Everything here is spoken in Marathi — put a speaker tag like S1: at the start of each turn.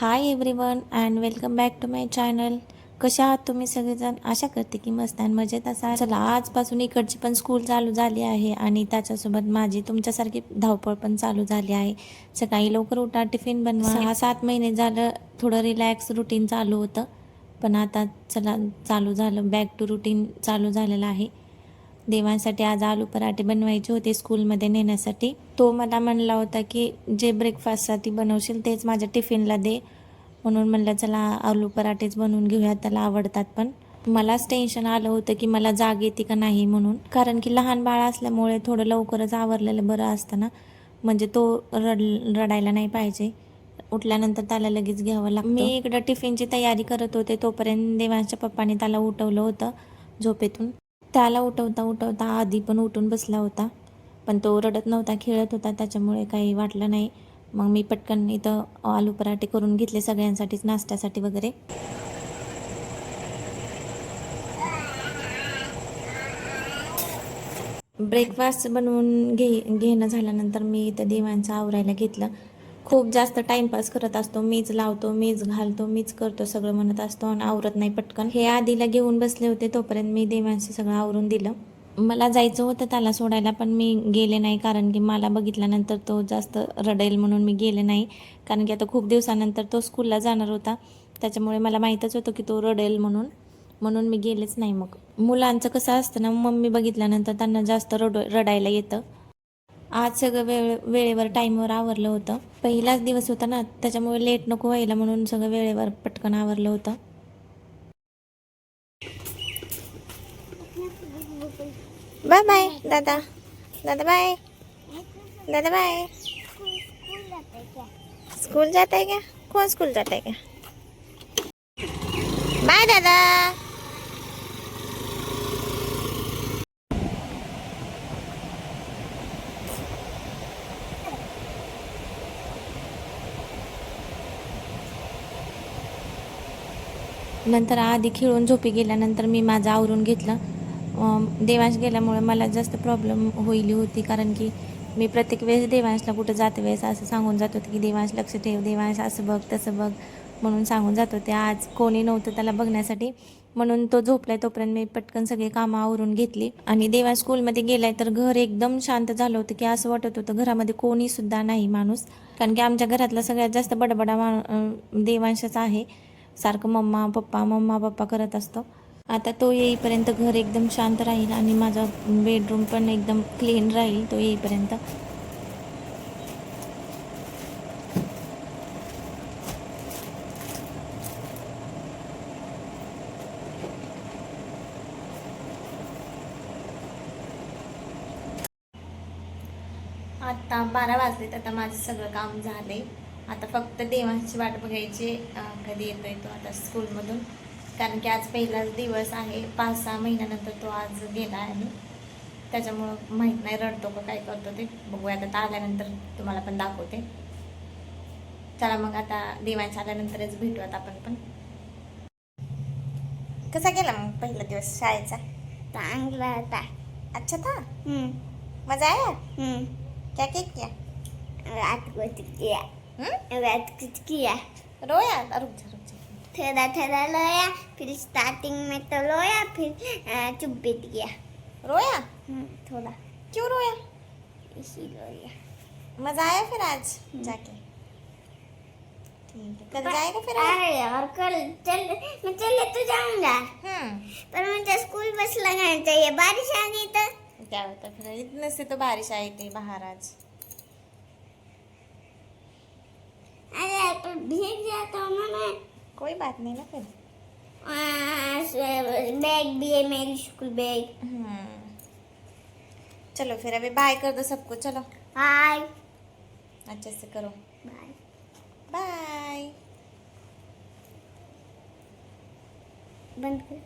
S1: High everyone and welcome back to my channel. कशा आहात तुम्ही सगळेजण? आशा करते की मस्त आणि मजेत असाल. चला, आजपासून इकडची पण स्कूल चालू झाली आहे आणि त्याच्यासोबत माझी तुमच्यासारखी धावपळ पण चालू झाली आहे. सकाळी लवकर उठा, टिफिन बनवा. 6-7 महिने झालं थोडं रिलॅक्स रुटीन चालू होतं, पण आता चला चालू झालं, बॅक टू रुटीन चालू झालेलं आहे. देवांसाठी आज आलू पराठे बनवायचे होते स्कूलमध्ये नेण्यासाठी. तो मला म्हणला होता की जे ब्रेकफास्टसाठी बनवशील तेच माझ्या टिफिनला दे, म्हणून म्हणलं चला आलू पराठेच बनवून घेऊयात, त्याला आवडतात. पण मलाच टेन्शन आलं होतं की मला जाग येते का नाही म्हणून, कारण की लहान बाळ असल्यामुळे थोडं लवकरच आवरलेलं बरं असतं ना, म्हणजे तो रडायला नाही पाहिजे. उठल्यानंतर त्याला लगेच घ्यावं लागतं. मी इकडं टिफिनची तयारी करत होते, तोपर्यंत देवांच्या पप्पाने त्याला उठवलं होतं झोपेतून. त्याला उठवता उठवता आधी पण उठून बसला होता, पण तो रडत नव्हता, खेळत होता, त्याच्यामुळे काही वाटलं नाही. मग मी पटकन इथं आलू पराठे करून घेतले सगळ्यांसाठीच, नाश्त्यासाठी वगैरे. ब्रेकफास्ट बनवून घेणं झाल्यानंतर मी इथं देवांचं आवरायला घेतलं. खूप जास्त टाइमपास करत असतो, मीच लावतो, मीच घालतो, मीच करतो सगळं म्हणत असतो आणि आवरत नाही पटकन. हे आधीला घेऊन बसले होते, तोपर्यंत मी देवांचं सगळं आवरून दिलं. मला जायचं होतं त्याला सोडायला, पण मी गेले नाही, कारण की मला बघितल्यानंतर तो जास्त रडेल म्हणून मी गेले नाही. कारण की आता खूप दिवसानंतर तो स्कूलला जाणार होता, त्याच्यामुळे मला माहीतच होतं की तो रडेल म्हणून मी गेलेच नाही. मग मुलांचं कसं असतं ना, मम्मी बघितल्यानंतर त्यांना जास्त रडायला येतं. आज सगळं वेळेवर टाईमवर आवरलं होतं. पहिलाच दिवस होता ना, त्याच्यामुळे लेट नको व्हायला म्हणून सगळं वेळेवर पटकन आवरलं होतं. बाय बाय दादा. दादा बाय. दादा बाय. स्कूल जाता है क्या? कौन स्कूल जाता है क्या? बाय दादा. नंतर आधी खेळून झोपी गेल्यानंतर मी माझं आवरून घेतलं. देवांश गेल्यामुळे मला जास्त प्रॉब्लेम होईल होती, कारण की मी प्रत्येक वेळेस देवांशला कुठं जाते वेळेस असं सांगून जात होते की देवांश लक्ष ठेव, देवांश असं बघ तसं बघ म्हणून सांगून जात होते. आज कोणी नव्हतं त्याला बघण्यासाठी, म्हणून तो झोपलाय तोपर्यंत मी पटकन सगळी कामं आवरून घेतली. आणि देवांश स्कूलमध्ये गेलाय तर घर एकदम शांत झालं होतं, की असं वाटत होतं घरामध्ये कोणी सुद्धा नाही माणूस, कारण की आमच्या घरातला सगळ्यात जास्त बडबडा देवांशच आहे. सारखं मम्मा पप्पा करत असतो. आता तो येईपर्यंत घर एकदम शांत राहील आणि माझा बेडरूम पण एकदम क्लीन राहील तो येईपर्यंत. आता 12 वाजलेत. आता माझं सगळं काम झाले. आता फक्त देवांची वाट बघायची, कधी येतोय तो आता स्कूलमधून, कारण की आज पहिलाच दिवस आहे. 5-6 महिन्यानंतर तो आज गेला आहे, त्याच्यामुळं माहीत नाही रडतो का काय करतो ते. बघूया आता आल्यानंतर तुम्हाला पण दाखवते. चला मग आता देवांच्या आल्यानंतरच भेटूयात आपण पण. कसा गेला मग पहिला दिवस शाळेचा?
S2: चांगला होता.
S1: अच्छा था. मजा आया? क्या किया?
S2: रात को किया, रात कुछ किया,
S1: रोया? रुक जा.
S2: थोड़ा थोड़ा लोया, फिर स्टार्टिंग में तो लोया, फिर चुप बैठ गया.
S1: रोया?
S2: थोड़ा
S1: क्यों रोया?
S2: इसी लोया.
S1: मजा आया फिर आज जाके? ठीक है, कल जाएगा फिर?
S2: अरे और कल मैं चले तो जाऊंगा, पर मुझे स्कूल बस लगाना चाहिए. बारिश आ गई तो
S1: क्या होता फिर? इतने से तो बारिश आई थी बाहर आज.
S2: अरे तो भीग जाता हूँ ना मैं.
S1: कोई बात नहीं ना फिर.
S2: बैग भी है, मेरी स्कूल बैग.
S1: चलो फिर अभी बाय कर दो सबको. चलो
S2: बाय.
S1: अच्छे से करो.
S2: बाय.
S1: बाय.
S2: बंद कर.